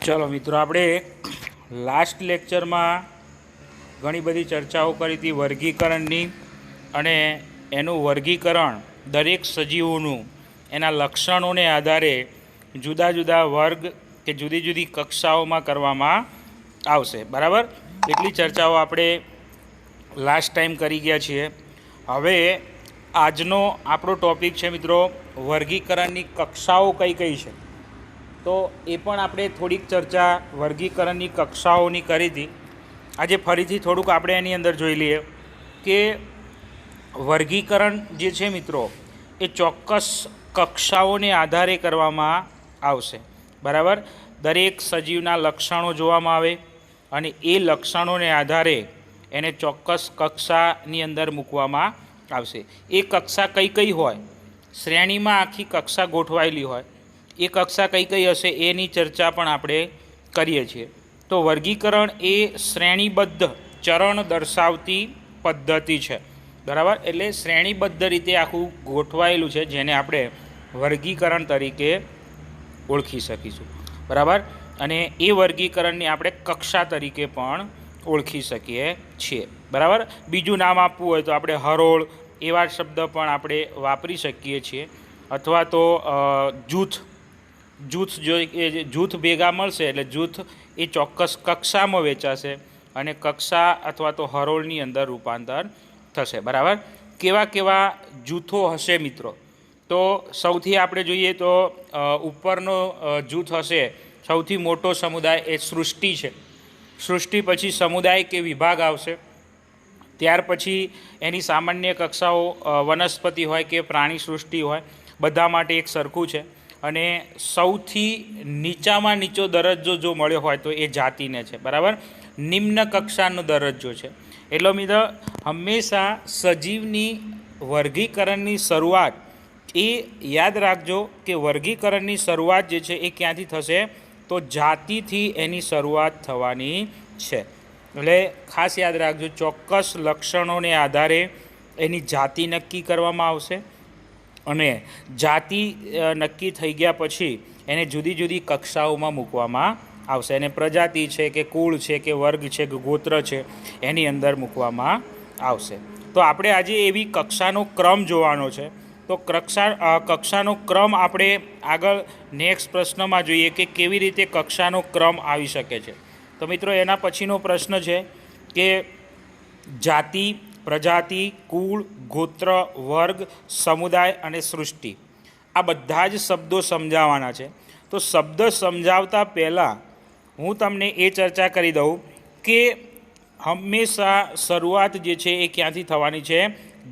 चलो मित्रों, આપણે લાસ્ટ લેક્ચરમાં ઘણી બધી ચર્ચાઓ કરી હતી વર્ગીકરણની અને એનું વર્ગીકરણ દરેક સજીવોનું એના લક્ષણોને આધારે જુદા જુદા વર્ગ કે જુદી જુદી કક્ષાઓમાં કરવામાં આવશે. બરાબર, એટલી ચર્ચાઓ આપણે લાસ્ટ ટાઈમ કરી ગયા છીએ. હવે આજનો આપણો ટૉપિક છે મિત્રો વર્ગીકરણની કક્ષાઓ કઈ કઈ છે. તો એ પણ આપણે થોડીક ચર્ચા વર્ગીકરણની કક્ષાઓની કરી હતી. આજે ફરીથી થોડુંક આપણે એની અંદર જોઈ લઈએ કે વર્ગીકરણ જે છે મિત્રો એ ચોક્કસ કક્ષાઓને આધારે કરવામાં આવશે. બરાબર, દરેક સજીવના લક્ષણો જોવામાં આવે અને એ લક્ષણોને આધારે એને ચોક્કસ કક્ષાની અંદર મૂકવામાં આવશે. એ કક્ષા કઈ કઈ હોય, શ્રેણીમાં આખી કક્ષા ગોઠવાયેલી હોય, એ કક્ષા કઈ કઈ હશે એની ચર્ચા પણ આપણે કરીએ છીએ. તો વર્ગીકરણ એ શ્રેણીબદ્ધ ચરણ દર્શાવતી પદ્ધતિ છે. બરાબર, એટલે શ્રેણીબદ્ધ રીતે આખું ગોઠવાયેલું છે જેને આપણે વર્ગીકરણ તરીકે ઓળખી શકીશું. બરાબર, અને એ વર્ગીકરણની આપણે કક્ષા તરીકે પણ ઓળખી શકીએ છીએ. બરાબર, બીજું નામ આપવું હોય તો આપણે હરોળ એવા શબ્દ પણ આપણે વાપરી શકીએ છીએ. અથવા તો જૂથ જો એ જૂથ ભેગા મળશે એટલે જૂથ એ ચોક્કસ કક્ષામાં વેચાશે અને કક્ષા અથવા તો હરોળની અંદર રૂપાંતર થશે. બરાબર, કેવા કેવા જૂથો હશે મિત્રો? તો સૌથી આપણે જોઈએ તો ઉપરનો જૂથ હશે, સૌથી મોટો સમુદાય એ સૃષ્ટિ છે. સૃષ્ટિ પછી સમુદાય કે વિભાગ આવશે. ત્યાર પછી એની સામાન્ય કક્ષાઓ વનસ્પતિ હોય કે પ્રાણી સૃષ્ટિ હોય, બધા માટે એક સરખું છે. અને સૌથી નીચામાં નીચો દરજ્જો જો મળ્યો હોય તો એ જાતિને છે. બરાબર, નિમ્ન કક્ષાનો દરજ્જો છે. એટલે મિત્રો હંમેશા સજીવની વર્ગીકરણની શરૂઆત એ યાદ રાખજો કે વર્ગીકરણની શરૂઆત જે છે એ ક્યાંથી થશે? તો જાતિથી એની શરૂઆત થવાની છે. એટલે ખાસ યાદ રાખજો, ચોક્કસ લક્ષણોને આધારે એની જાતિ નક્કી કરવામાં આવશે અને જાતિ નક્કી થઈ ગયા પછી એને જુદી જુદી કક્ષાઓમાં મૂકવામાં આવશે. એને પ્રજાતિ છે કે કુળ છે કે વર્ગ છે કે ગોત્ર છે એની અંદર મૂકવામાં આવશે. તો આપણે આજે એવી કક્ષાનો ક્રમ જોવાનો છે. તો કક્ષાનો ક્રમ આપણે આગળ નેક્સ્ટ પ્રશ્નમાં જોઈએ કે કેવી રીતે કક્ષાનો ક્રમ આવી શકે છે. તો મિત્રો એના પછીનો પ્રશ્ન છે કે જાતિ, પ્રજાતિ, કુળ, ગોત્ર, વર્ગ, સમુદાય અને સૃષ્ટિ આ બધા જ શબ્દો સમજાવવાના છે. તો શબ્દ સમજાવતા પહેલાં હું તમને એ ચર્ચા કરી દઉં કે હંમેશા શરૂઆત જે છે એ ક્યાંથી થવાની છે?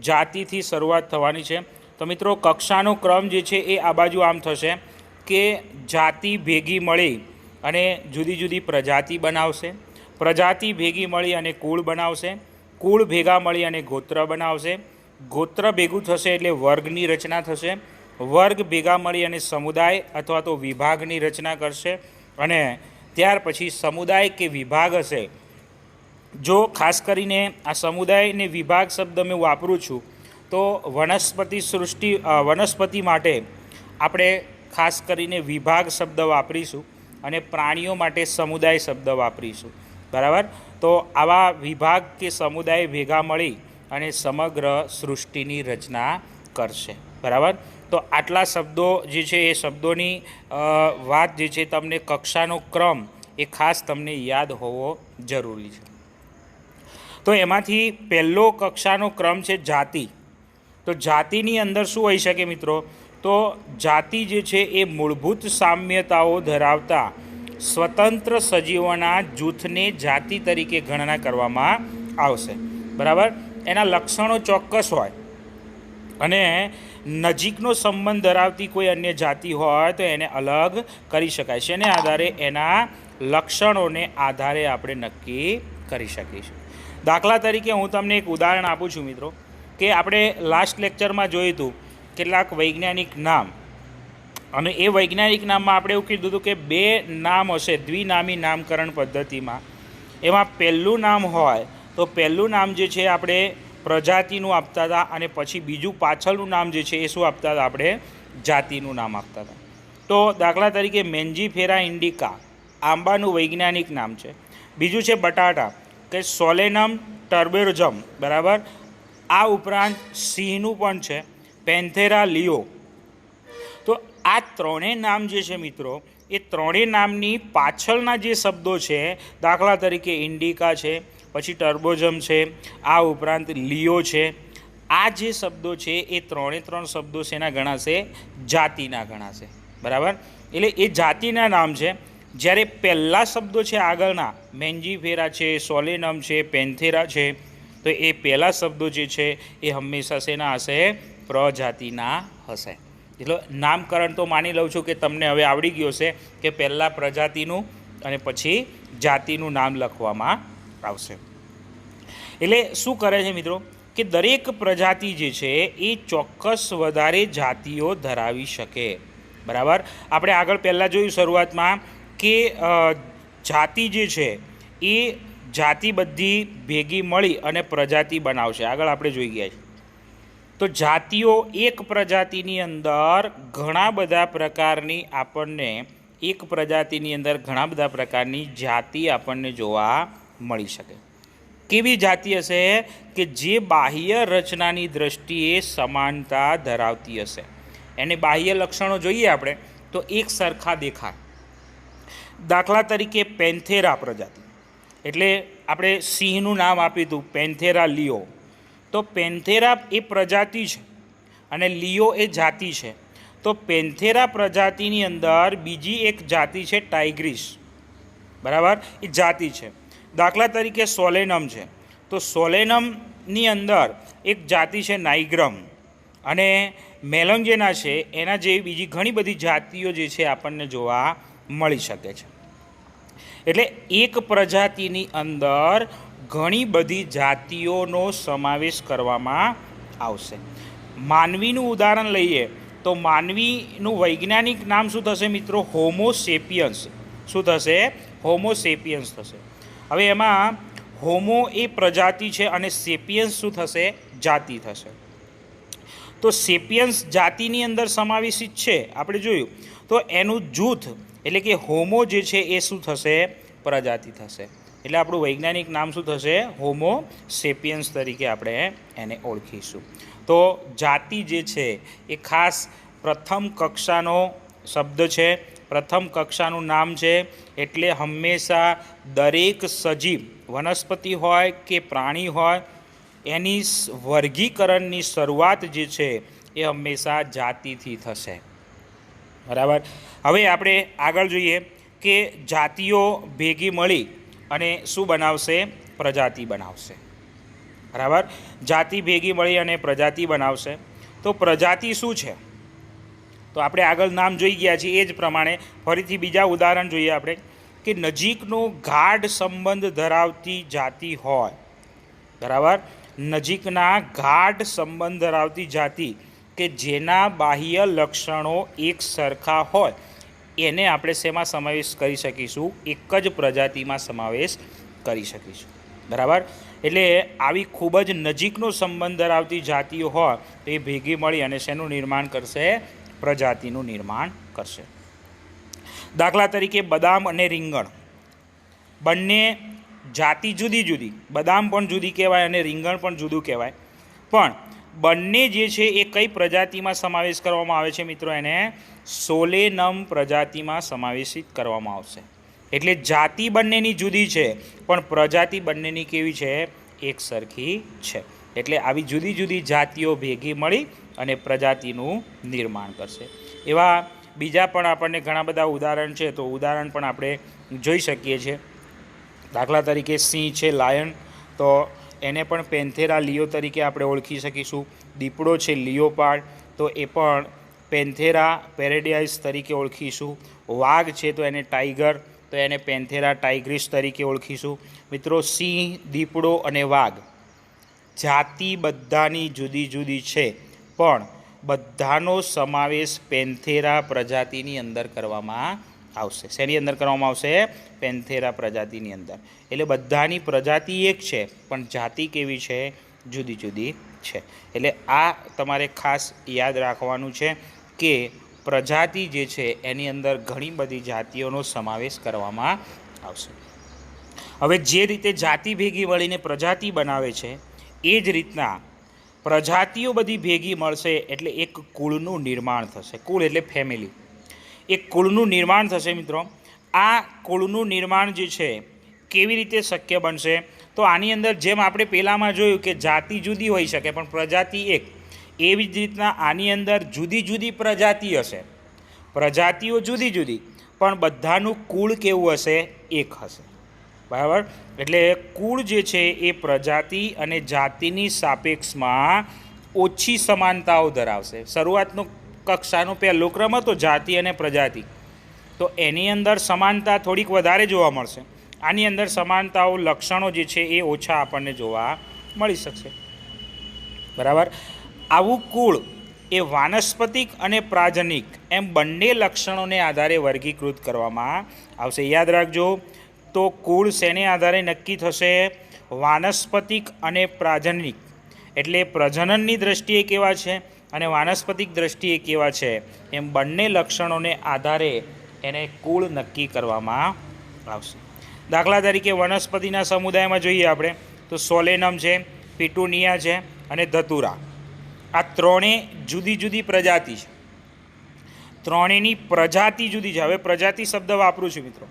જાતિથી શરૂઆત થવાની છે. તો મિત્રો કક્ષાનો ક્રમ જે છે એ આ બાજુ આમ થશે કે જાતિ ભેગી મળી અને જુદી જુદી પ્રજાતિ બનાવશે. પ્રજાતિ ભેગી મળી અને કુળ બનાવશે. કુળ ભેગા મળી અને ગોત્ર બનાવશે. ગોત્ર ભેગું થશે એટલે વર્ગની રચના થશે. વર્ગ ભેગા મળી અને સમુદાય અથવા તો વિભાગની રચના કરશે. અને ત્યાર પછી સમુદાય કે વિભાગ હશે. જો ખાસ કરીને આ સમુદાય ને વિભાગ શબ્દ મેં વાપરું છું તો વનસ્પતિ માટે આપણે ખાસ કરીને વિભાગ શબ્દ વાપરીશું અને પ્રાણીઓ માટે સમુદાય શબ્દ વાપરીશું. બરાબર, તો આવા વિભાગ કે સમુદાય ભેગા મળી અને સમગ્ર સૃષ્ટિની રચના કરશે. બરાબર, તો આટલા શબ્દો જે છે એ શબ્દોની વાત જે છે તમને કક્ષાનો ક્રમ એ ખાસ તમને યાદ હોવો જરૂરી છે. તો એમાંથી પહેલો કક્ષાનો ક્રમ છે જાતિ. તો જાતિની અંદર શું હોઈ શકે મિત્રો? તો જાતિ જે છે એ મૂળભૂત સામ્યતાઓ ધરાવતા સ્વતંત્ર સજીવોના જૂથને જાતિ તરીકે ગણના કરવામાં આવશે. બરાબર, એના લક્ષણો ચોક્કસ હોય અને નજીકનો સંબંધ ધરાવતી કોઈ અન્ય જાતિ હોય તો એને અલગ કરી શકાય છે. એને આધારે એના લક્ષણોને આધારે આપણે નક્કી કરી શકીશું. દાખલા તરીકે હું તમને એક ઉદાહરણ આપું છું મિત્રો કે આપણે લાસ્ટ લેક્ચરમાં જોયું હતું કેટલાક વૈજ્ઞાનિક નામ, અને એ વૈજ્ઞાનિક નામમાં આપણે એવું કીધું હતું કે બે નામ હશે દ્વિનામી નામકરણ પદ્ધતિમાં. એમાં પહેલું નામ હોય તો પહેલું નામ જે છે આપણે પ્રજાતિનું આપતા હતા અને પછી બીજું પાછળનું નામ જે છે એ શું આપતા હતા? આપણે જાતિનું નામ આપતા હતા. તો દાખલા તરીકે મેન્જીફેરા ઇન્ડિકા આંબાનું વૈજ્ઞાનિક નામ છે. બીજું છે બટાટા કે સોલેનમ ટર્બેરોજમ, બરાબર. આ ઉપરાંત સિંહનું પણ છે પેન્થેરા લિયો. તો આ ત્રણેય નામ જે છે મિત્રો, એ ત્રણેય નામની પાછળના જે શબ્દો છે, દાખલા તરીકે ઇન્ડિકા છે, પછી ટર્બોજમ છે, આ ઉપરાંત લિયો છે, આ જે શબ્દો છે એ ત્રણ શબ્દો શેના ગણાશે? જાતિના ગણાશે, બરાબર. એટલે એ જાતિના નામ છે. જ્યારે પહેલા શબ્દો છે આગળના, મેન્જીફેરા છે, સોલેનમ છે, પેન્થેરા છે, તો એ પહેલા શબ્દો જે છે એ હંમેશા શેના હશે? પ્રજાતિના હશે. એટલે નામકરણ તો માની લઉં છું કે તમને હવે આવડી ગયો છે કે પહેલાં પ્રજાતિનું અને પછી જાતિનું નામ લખવામાં આવશે. એટલે શું કરે છે મિત્રો કે દરેક પ્રજાતિ જે છે એ ચોક્કસ વધારે જાતિઓ ધરાવી શકે, બરાબર. આપણે આગળ પહેલાં જોયું શરૂઆતમાં કે જાતિ જે છે એ જાતિ બધી ભેગી મળી અને પ્રજાતિ બનાવશે. આગળ આપણે જોઈ ગયા છીએ. તો જાતિઓ એક પ્રજાતિની અંદર ઘણા બધા પ્રકારની આપણને જાતિ આપણને જોવા મળી શકે. કેવી જાતિ હશે? કે જે બાહ્ય રચનાની દ્રષ્ટિએ સમાનતા ધરાવતી હશે. એને બાહ્ય લક્ષણો જોઈએ આપણે તો એક સરખા દેખાય. દાખલા તરીકે પેન્થેરા પ્રજાતિ, એટલે આપણે સિંહનું નામ આપ્યું હતું પેન્થેરા લિયો. તો પેન્થેરા એ પ્રજાતિ છે અને લિયો એ જાતિ છે. તો પેન્થેરા પ્રજાતિની અંદર બીજી એક જાતિ છે ટાઇગ્રીસ, બરાબર, એ જાતિ છે. દાખલા તરીકે સોલેનમ છે, તો સોલેનમની અંદર એક જાતિ છે નાઇગ્રમ, અને મેલંગેના છે એના જેવી બીજી ઘણી બધી જાતિઓ જે છે આપણને જોવા મળી શકે છે. એટલે એક પ્રજાતિની અંદર ઘણી બધી જાતિઓનો સમાવેશ કરવામાં આવશે. માનવીનું ઉદાહરણ લઈએ તો માનવીનું વૈજ્ઞાનિક નામ શું થશે મિત્રો? હોમોસેપિયન્સ. શું થશે? હોમોસેપિયન્સ થશે. હવે એમાં હોમો એ પ્રજાતિ છે અને સેપિયન્સ શું થશે? જાતિ થશે. તો સેપિયન્સ જાતિની અંદર સમાવેશિત છે આપણે જોયું, તો એનું જૂથ એટલે કે હોમો જે છે એ શું થશે? પ્રજાતિ થશે. એટલે આપણું વૈજ્ઞાનિક નામ શું થશે? હોમો સેપિયન્સ તરીકે આપણે એને ઓળખીશું. તો જાતિ જે છે એ ખાસ પ્રથમ કક્ષાનો શબ્દ છે, પ્રથમ કક્ષાનું નામ છે. એટલે હંમેશા દરેક સજીવ, વનસ્પતિ હોય કે પ્રાણી હોય, એની વર્ગીકરણની શરૂઆત જે છે એ હંમેશા જાતિથી થશે, બરાબર. હવે આપણે આગળ જોઈએ કે જાતિઓ ભેગી મળી અને શું બનાવશે? પ્રજાતિ બનાવશે, બરાબર. જાતિ ભેગી મળી અને પ્રજાતિ બનાવશે. તો પ્રજાતિ શું છે? તો આપણે આગળ નામ જોઈ ગયા છીએ એ જ પ્રમાણે ફરીથી બીજા ઉદાહરણ જોઈએ આપણે કે નજીકનો ગાઢ સંબંધ ધરાવતી જાતિ હોય, બરાબર. નજીકના ગાઢ સંબંધ ધરાવતી જાતિ કે જેના બાહ્ય લક્ષણો એક સરખા હોય, એને આપણે શેમાં સમાવેશ કરી શકીશું? એક જ પ્રજાતિમાં સમાવેશ કરી શકીશું, બરાબર. એટલે આવી ખૂબ જ નજીકનો સંબંધ ધરાવતી જાતિઓ હોય તો એ ભેગી મળી અને શેનું નિર્માણ કરશે? પ્રજાતિનું નિર્માણ કરશે. દાખલા તરીકે બદામ અને રીંગણ, બંને જાતિ જુદી જુદી, બદામ પણ જુદી કહેવાય અને રીંગણ પણ જુદું કહેવાય, પણ બંને જે છે એ કઈ પ્રજાતિમાં સમાવેશ કરવામાં આવે છે મિત્રો? એને સોલેનમ પ્રજાતિમાં સમાવેશિત કરવામાં આવશે. એટલે જાતિ બંનેની જુદી છે પણ પ્રજાતિ બંનેની કેવી છે? એક સરખી છે. એટલે આવી જુદી જુદી જાતિઓ ભેગી મળી અને પ્રજાતિનું નિર્માણ કરશે. એવા બીજા પણ આપણને ઘણા બધા ઉદાહરણ છે, તો ઉદાહરણ પણ આપણે જોઈ શકીએ છીએ. દાખલા તરીકે સિંહ છે, લાયન, તો એને પણ પેન્થેરા લિયો તરીકે આપણે ઓળખી શકીશું. દીપડો છે લિયોપાર્ડ, તો એ પણ પેન્થેરા પેરેડિયાઇસ તરીકે ઓળખીશું. વાઘ છે તો એને ટાઈગર, તો એને પેન્થેરા ટાઇગ્રીસ તરીકે ઓળખીશું. મિત્રો, સિંહ, દીપડો અને વાઘ જાતિ બધાની જુદી જુદી છે, પણ બધાનો સમાવેશ પેન્થેરા પ્રજાતિની અંદર કરવામાં આવશે. શેની અંદર કરવામાં આવશે? પેન્થેરા પ્રજાતિની અંદર. એટલે બધાની પ્રજાતિ એક છે પણ જાતિ કેવી છે? જુદી જુદી છે. એટલે આ તમારે ખાસ યાદ રાખવાનું છે કે પ્રજાતિ જે છે એની અંદર ઘણી બધી જાતિઓનો સમાવેશ કરવામાં આવશે. હવે જે રીતે જાતિ ભેગી મળીને પ્રજાતિ બનાવે છે એ જ રીતના પ્રજાતિઓ બધી ભેગી મળશે એટલે એક કુળનું નિર્માણ થશે. કુળ એટલે ફેમિલી. એક કુળનું નિર્માણ થશે મિત્રો. આ કુળનું નિર્માણ જે છે કેવી રીતે શક્ય બનશે? તો આની અંદર જેમ આપણે પહેલાંમાં જોયું કે જાતિ જુદી હોઈ શકે પણ પ્રજાતિ એક, એવી જ રીતના આની અંદર જુદી જુદી પ્રજાતિ હશે. પ્રજાતિઓ જુદી જુદી પણ બધાનું કુળ કેવું હશે? એક હશે. બરાબર? એટલે કુળ જે છે એ પ્રજાતિ અને જાતિની સાપેક્ષમાં ઓછી સમાનતાઓ ધરાવશે. શરૂઆતનો કક્ષાનો પહેલો ક્રમ હતો જાતિ અને પ્રજાતિ, તો એની અંદર સમાનતા થોડીક વધારે જોવા મળશે. આની અંદર સમાનતાઓ લક્ષણો જે છે એ ઓછા આપણને જોવા મળી શકશે. બરાબર? આવું કુળ એ વાનસ્પતિક અને પ્રાજનિક એમ બંને લક્ષણોને આધારે વર્ગીકૃત કરવામાં આવશે. યાદ રાખજો, તો કુળ શેને આધારે નક્કી થશે? વાનસ્પતિક અને પ્રાજનિક. એટલે પ્રજનનની દ્રષ્ટિએ કેવા છે અને વાનસ્પતિક દ્રષ્ટિએ કેવા છે એમ બંને લક્ષણોને આધારે એને કુળ નક્કી કરવામાં આવશે. દાખલા તરીકે વનસ્પતિના સમુદાયમાં જોઈએ આપણે તો સોલેનમ છે, પિટુનિયા છે અને ધતુરા. આ ત્રણેય જુદી જુદી પ્રજાતિ છે. ત્રણેયની પ્રજાતિ જુદી છે. હવે પ્રજાતિ શબ્દ વાપરું છું મિત્રો.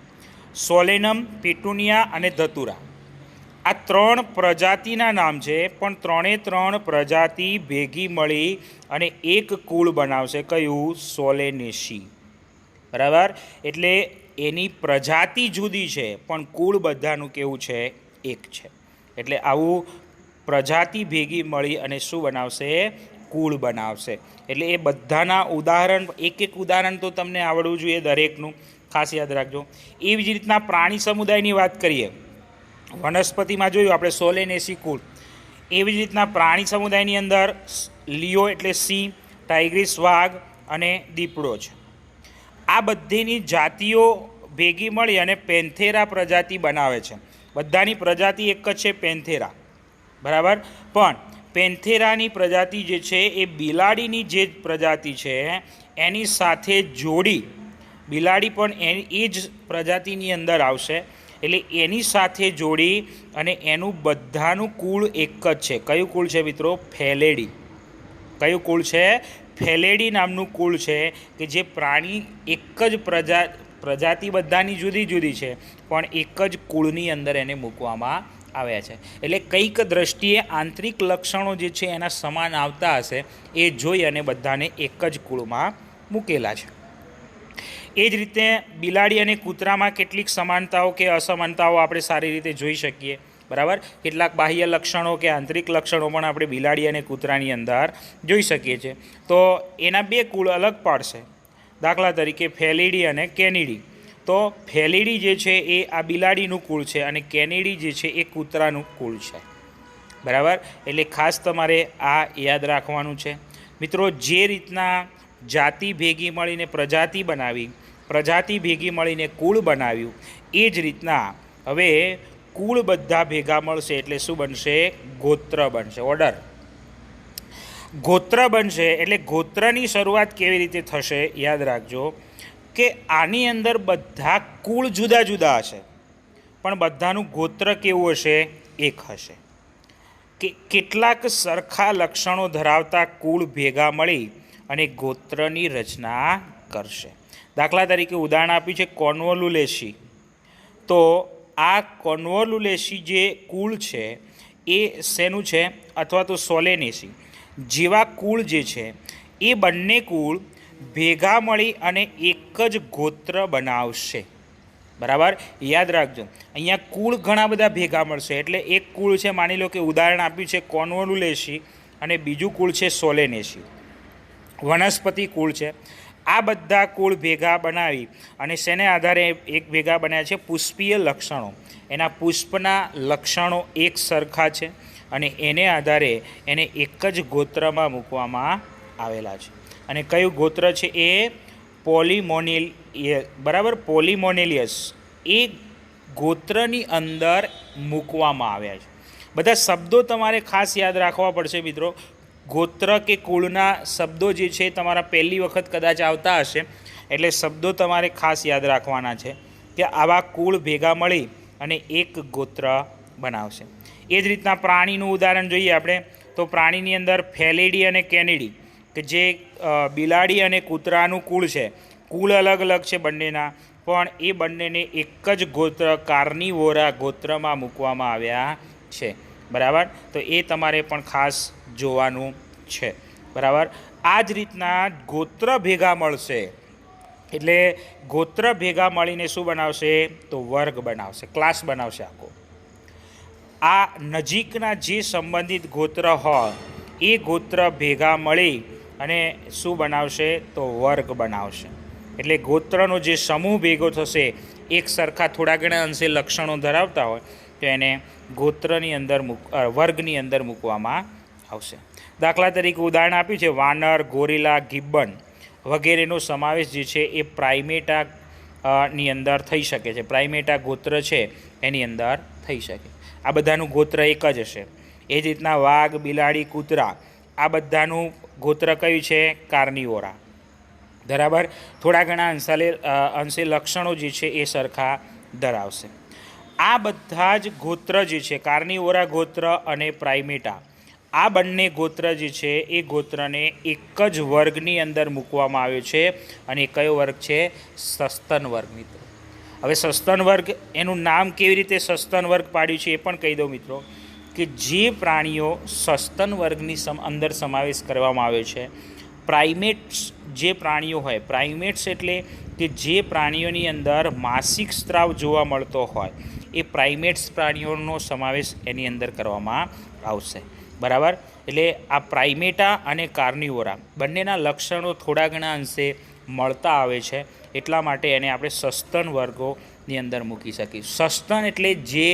સોલેનમ, પિટુનિયા અને ધતુરા આ ત્રણ પ્રજાતિના નામ છે, પણ ત્રણ પ્રજાતિ ભેગી મળી અને એક કુળ બનાવશે. કયું? સોલેનેસી. બરાબર? એટલે એની પ્રજાતિ જુદી છે પણ કુળ બધાનું કેવું છે? એક છે. એટલે આવું પ્રજાતિ ભેગી મળી અને શું બનાવશે? કુળ બનાવશે. એટલે એ બધાના ઉદાહરણ, એક ઉદાહરણ તો તમને આવડવું જોઈએ દરેકનું, ખાસ યાદ રાખજો. એવી જ રીતના પ્રાણી સમુદાયની વાત કરીએ, વનસ્પતિમાં જોયું આપણે સોલેનેસી કુળ. એવી જ રીતના પ્રાણી સમુદાયની અંદર લિયો એટલે સિંહ, ટાઇગ્રીસ વાઘ અને દીપડો છે. આ બધીની જાતિઓ ભેગી મળી અને પેન્થેરા પ્રજાતિ બનાવે છે. બધાની પ્રજાતિ એક જ છે, પેન્થેરા. બરાબર? પણ પેન્થેરાની પ્રજાતિ જે છે એ બિલાડીની જે પ્રજાતિ છે એની સાથે જોડી, બિલાડી પણ એ જ પ્રજાતિની અંદર આવશે. એટલે એની સાથે જોડી અને એનું બધાનું કુળ એક જ છે. કયું કુળ છે મિત્રો? ફેલેડી. કયું કુળ છે? ફેલેડી નામનું કુળ છે કે જે પ્રાણી એક જ પ્રજાતિ બધાની જુદી જુદી છે પણ એક જ કુળની અંદર એને મૂકવામાં આવ્યા છે. એટલે કંઈક દ્રષ્ટિએ આંતરિક લક્ષણો જે છે એના સમાન આવતા હશે એ જોઈ અને બધાને એક જ કુળમાં મૂકેલા છે. એ જ રીતે બિલાડી અને કૂતરામાં કેટલીક સમાનતાઓ કે અસમાનતાઓ આપણે સારી રીતે જોઈ શકીએ. બરાબર? કેટલાક બાહ્ય લક્ષણો કે આંતરિક લક્ષણો પણ આપણે બિલાડી અને કૂતરાની અંદર જોઈ શકીએ છીએ. તો એના બે કુળ અલગ પાડશે. દાખલા તરીકે ફેલીડી અને કેનીડી. તો ફેલીડી જે છે એ આ બિલાડીનું કુળ છે અને કેનીડી જે છે એ કૂતરાનું કુળ છે. બરાબર? એટલે ખાસ તમારે આ યાદ રાખવાનું છે મિત્રો. જે રીતના જાતિ ભેગી મળીને પ્રજાતિ બનાવી, પ્રજાતિ ભેગી મળીને કુળ બનાવ્યું, એ જ રીતના હવે કુળ બધા ભેગા મળશે એટલે શું બનશે? ગોત્ર બનશે. ઓર્ડર. ગોત્ર બનશે. એટલે ગોત્રની શરૂઆત કેવી રીતે થશે? યાદ રાખજો કે આની અંદર બધા કુળ જુદા જુદા હશે પણ બધાનું ગોત્ર કેવું હશે? એક હશે. કે કેટલાક સરખા લક્ષણો ધરાવતા કુળ ભેગા મળી અને ગોત્રની રચના કરશે. દાખલા તરીકે ઉદાહરણ આપ્યું છે કોન્વોલ્યુલેસી. તો આ કોન્વોલ્યુલેસી જે કુળ છે એ શેનું છે? અથવા તો સોલેનેસી જેવા કુળ જે છે એ બંને કુળ ભેગા મળી અને એક જ ગોત્ર બનાવશે. બરાબર? યાદ રાખજો, અહીંયા કુળ ઘણા બધા ભેગા મળશે. એટલે એક કુળ છે, માની લો કે ઉદાહરણ આપ્યું છે કોન્વોલ્યુલેસી અને બીજું કુળ છે સોલેનેસી, વનસ્પતિ કુળ છે. આ બધા કુળ ભેગા બનાવી અને શેને આધારે એક ભેગા બન્યા છે? પુષ્પીય લક્ષણો. એના પુષ્પના લક્ષણો એક સરખા છે અને એને આધારે એને એક જ ગોત્રમાં મૂકવામાં આવેલા છે. અને કયું ગોત્ર છે? એ પોલીમોનિયસ. બરાબર? પોલીમોનેલિયસ એ ગોત્રની અંદર મૂકવામાં આવ્યા છે. બધા શબ્દો તમારે ખાસ યાદ રાખવા પડશે મિત્રો. ગોત્ર કે કુળના શબ્દો જે છે તમારા પહેલી વખત કદાચ આવતા હશે, એટલે શબ્દો તમારે ખાસ યાદ રાખવાના છે કે આવા કુળ ભેગા મળી અને એક ગોત્ર બનાવશે. એ જ રીતના પ્રાણીનું ઉદાહરણ જોઈએ આપણે, તો પ્રાણીની અંદર ફેલેડી અને કેનેડી કે જે બિલાડી અને કૂતરાનું કુળ છે, કુળ અલગ અલગ છે બંનેના, પણ એ બંનેને એક જ ગોત્ર કાર્નિવોરા ગોત્રમાં મૂકવામાં આવ્યા છે. બરાબર, તો એ તમારે પણ ખાસ જોવાનું છે. બરાબર, આ જ રીતના ગોત્ર ભેગા મળશે એટલે ગોત્ર ભેગા મળીને શું બનાવશે? તો વર્ગ બનાવશે, ક્લાસ બનાવશે આખો. આ નજીકના જે સંબંધિત ગોત્ર હોય એ ગોત્ર ભેગા મળી અને શું બનાવશે? તો વર્ગ બનાવશે. એટલે ગોત્રનો જે સમૂહ ભેગો થશે, એક સરખા થોડા ઘણા અંશે લક્ષણો ધરાવતા હોય તો એને ગોત્રની અંદર વર્ગની અંદર મૂકવામાં આવશે. દાખલા તરીકે ઉદાહરણ આપ્યું છે, વાનર, ગોરિલા, ગિબ્બન વગેરેનો સમાવેશ જે છે એ પ્રાઇમેટા ની અંદર થઈ શકે છે. પ્રાઇમેટા ગોત્ર છે એની અંદર થઈ શકે. આ બધાનું ગોત્ર એક જ હશે. એ જ રીતના વાઘ, બિલાડી, કૂતરા આ બધાનું ગોત્ર કયું છે? કાર્નિવોરા. બરાબર, થોડા ઘણા અંશે લક્ષણો જે છે એ સરખા ધરાવશે. આ બધા જ ગોત્ર જે છે કાર્નિવોરા ગોત્ર અને પ્રાઇમેટા, આ બંને ગોત્ર જે છે એ ગોત્રને એક જ વર્ગની અંદર મૂકવામાં આવ્યો છે. અને કયો વર્ગ છે? સસ્તન વર્ગ. મિત્રો હવે સસ્તન વર્ગ, એનું નામ કેવી રીતે સસ્તન વર્ગ પાડ્યું છે એ પણ કહી દઉં મિત્રો, કે જે પ્રાણીઓ સસ્તન વર્ગની અંદર સમાવેશ કરવામાં આવ્યો છે. પ્રાઇમેટ્સ જે પ્રાણીઓ હોય, પ્રાઇમેટ્સ એટલે કે જે પ્રાણીઓની અંદર માસિક સ્ત્રાવ જોવા મળતો હોય એ પ્રાઇમેટ્સ પ્રાણીઓનો સમાવેશ એની અંદર કરવામાં આવશે. બરાબર, એટલે આ પ્રાઇમેટા અને કાર્નિવોરા બંનેના લક્ષણો થોડા ઘણા અંશે મળતા આવે છે, એટલા માટે એને આપણે સસ્તન વર્ગોની અંદર મૂકી શકીએ. સસ્તન એટલે જે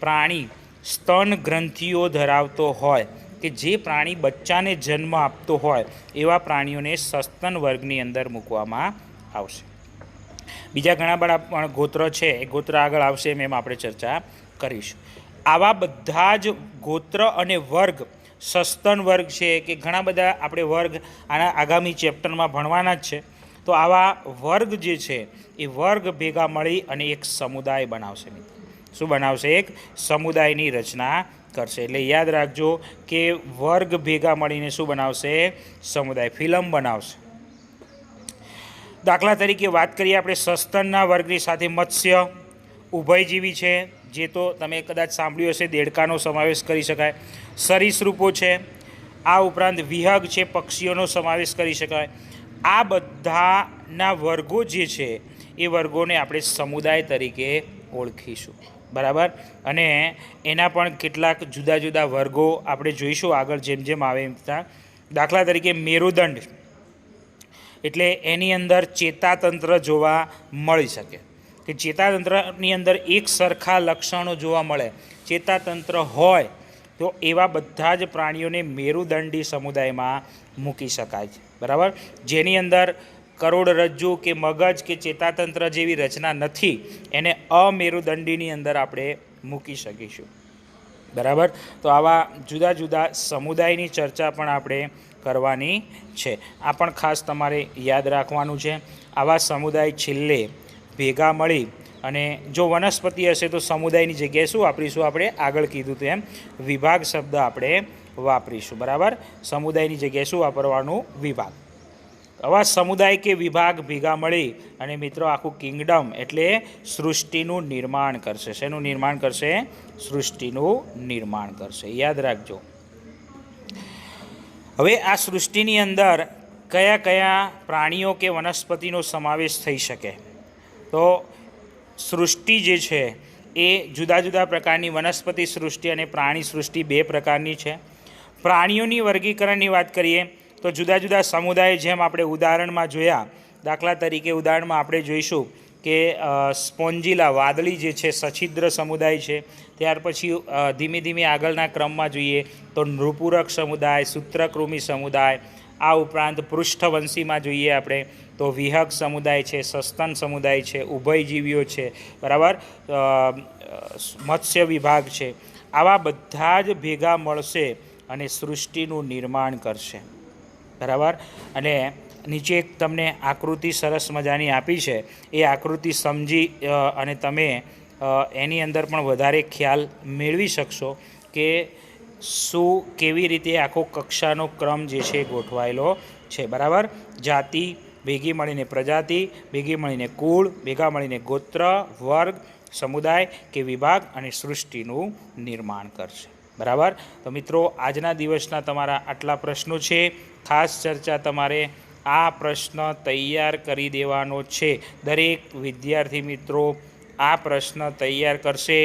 પ્રાણી સ્તન ગ્રંથિઓ ધરાવતો હોય, કે જે પ્રાણી બચ્ચાને જન્મ આપતો હોય એવા પ્રાણીઓને સસ્તન વર્ગની અંદર મૂકવામાં આવશે. બીજા ઘણા બધા પણ ગોત્ર છે, એ ગોત્ર આગળ આવશે એમ આપણે ચર્ચા કરીશું. આવા બધા જ ગોત્ર અને વર્ગ સસ્તન વર્ગ છે કે ઘણા બધા આપણે વર્ગ આના આગામી ચેપ્ટરમાં ભણવાના જ છે. તો આવા વર્ગ જે છે એ વર્ગ ભેગા મળી અને એક સમુદાય બનાવશે. શું બનાવશે? એક સમુદાયની રચના કરશે. એટલે યાદ રાખજો કે વર્ગ ભેગા મળીને શું બનાવશે? સમુદાય, ફિલ્મ બનાવશે. દાખલા તરીકે વાત કરીએ આપણે સસ્તનના વર્ગની સાથે મત્સ્ય, ઉભયજીવી છે, જે તો તમે કદાચ સાંભળ્યું હશે, દેડકાનો સમાવેશ કરી શકાય. સરીસૃપો છે, આ ઉપરાંત વિહગ છે, પક્ષીઓનો સમાવેશ કરી શકાય. આ બધાના વર્ગો જે છે એ વર્ગોને આપણે સમુદાય તરીકે ઓળખીશું. બરાબર, અને એના પણ કેટલાક જુદા જુદા વર્ગો આપણે જોઈશું આગળ જેમ જેમ આવે એમ. દાખલા તરીકે મેરુદંડ એટલે એની અંદર ચેતાતંત્ર જોવા મળી શકે, કે ચેતાતંત્રની અંદર એક સરખા લક્ષણો જોવા મળે. ચેતાતંત્ર હોય તો એવા બધા જ પ્રાણીઓને મેરુદંડી સમુદાયમાં મૂકી શકાય છે. બરાબર, જેની અંદર કરોડરજ્જુ કે મગજ કે ચેતાતંત્ર જેવી રચના નથી એને અમેરુદંડીની અંદર આપણે મૂકી શકીશું. બરાબર, તો આવા જુદા જુદા સમુદાયની ચર્ચા પણ આપણે કરવાની છે. આ પણ ખાસ તમારે યાદ રાખવાનું છે. આવા સમુદાય છેલ્લે ભેગા મળી અને જો વનસ્પતિ હશે તો સમુદાયની જગ્યાએ શું વાપરીશું? આપણે આગળ કીધું તેમ વિભાગ શબ્દ આપણે વાપરીશું. બરાબર, સમુદાયની જગ્યાએ શું વાપરવાનું? વિભાગ. આવા સમુદાય કે વિભાગ ભેગા મળી અને મિત્રો આખું કિંગડમ એટલે સૃષ્ટિનું નિર્માણ કરશે. શેનું નિર્માણ કરશે? સૃષ્ટિનું નિર્માણ કરશે. યાદ રાખજો. હવે આ સૃષ્ટિની અંદર કયા કયા પ્રાણીઓ કે વનસ્પતિનો સમાવેશ થઈ શકે? તો સૃષ્ટિ જે છે એ જુદા જુદા પ્રકારની વનસ્પતિ સૃષ્ટિ અને પ્રાણી સૃષ્ટિ બે પ્રકારની છે. પ્રાણીઓની વર્ગીકરણની વાત કરીએ તો જુદા જુદા સમુદાય જેમ આપણે ઉદાહરણમાં જોયા. દાખલા તરીકે ઉદાહરણમાં આપણે જોઈશું કે સ્પોન્જીલા વાદળી જે છે સછિદ્ર સમુદાય છે. ત્યાર પછી ધીમે ધીમે આગળના ક્રમમાં જોઈએ તો નૃપૂરક સમુદાય, સૂત્રકૃમિ સમુદાય, આ ઉપરાંત પૃષ્ઠવંશીમાં જોઈએ આપણે તો વિહગ સમુદાય છે, સસ્તન સમુદાય છે, ઉભયજીવીઓ છે. બરાબર, મત્સ્ય વિભાગ છે. આવા બધા જ ભેગા મળશે અને સૃષ્ટિનું નિર્માણ કરશે. બરાબર. અને નીચે એક તમને આકૃતિ સરસ મજાની આપી છે. એ આકૃતિ સમજી અને તમે એની અંદર પણ વધારે ખ્યાલ મેળવી શકશો કે શું કેવી રીતે આખો કક્ષાનો ક્રમ જે છે ગોઠવાયેલો છે. બરાબર. જાતિ ભેગી મળીને પ્રજાતિ, ભેગી મળીને કુળ, ભેગા મળીને ગોત્ર, વર્ગ, સમુદાય કે વિભાગ અને સૃષ્ટિનું નિર્માણ કરશે. બરાબર. તો મિત્રો, આજના દિવસના તમારા આટલા પ્રશ્નો છે. ખાસ ચર્ચા તમારે આ પ્રશ્ન તૈયાર કરી દેવાનો છે. દરેક વિદ્યાર્થી મિત્રો આ પ્રશ્ન તૈયાર કરશે.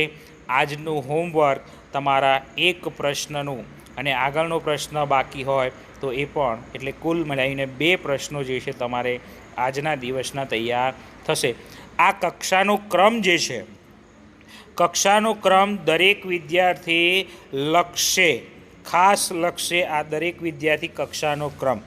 આજનું હોમવર્ક તમારા એક પ્રશ્નનું અને આગળનો પ્રશ્ન બાકી હોય તો એ પણ, એટલે કુલ મળીને 2 પ્રશ્નો જે છે તમારે આજના દિવસના તૈયાર થશે. આ કક્ષાનો ક્રમ જે છે, કક્ષાનો ક્રમ દરેક વિદ્યાર્થી લખશે, ખાસ લખશે આ દરેક વિદ્યાર્થી કક્ષાનો ક્રમ.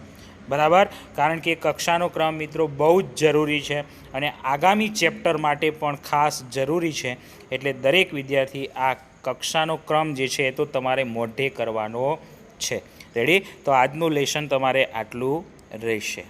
બરાબર. કારણ કે કક્ષાનો ક્રમ મિત્રો બહુ જ જરૂરી છે અને આગામી ચેપ્ટર માટે પણ ખાસ જરૂરી છે. એટલે દરેક વિદ્યાર્થી આ કક્ષાનો ક્રમ જે છે એ તો તમારે મોઢે કરવાનો છે. રેડી. તો આજનું લેસન તમારે આટલું રહેશે.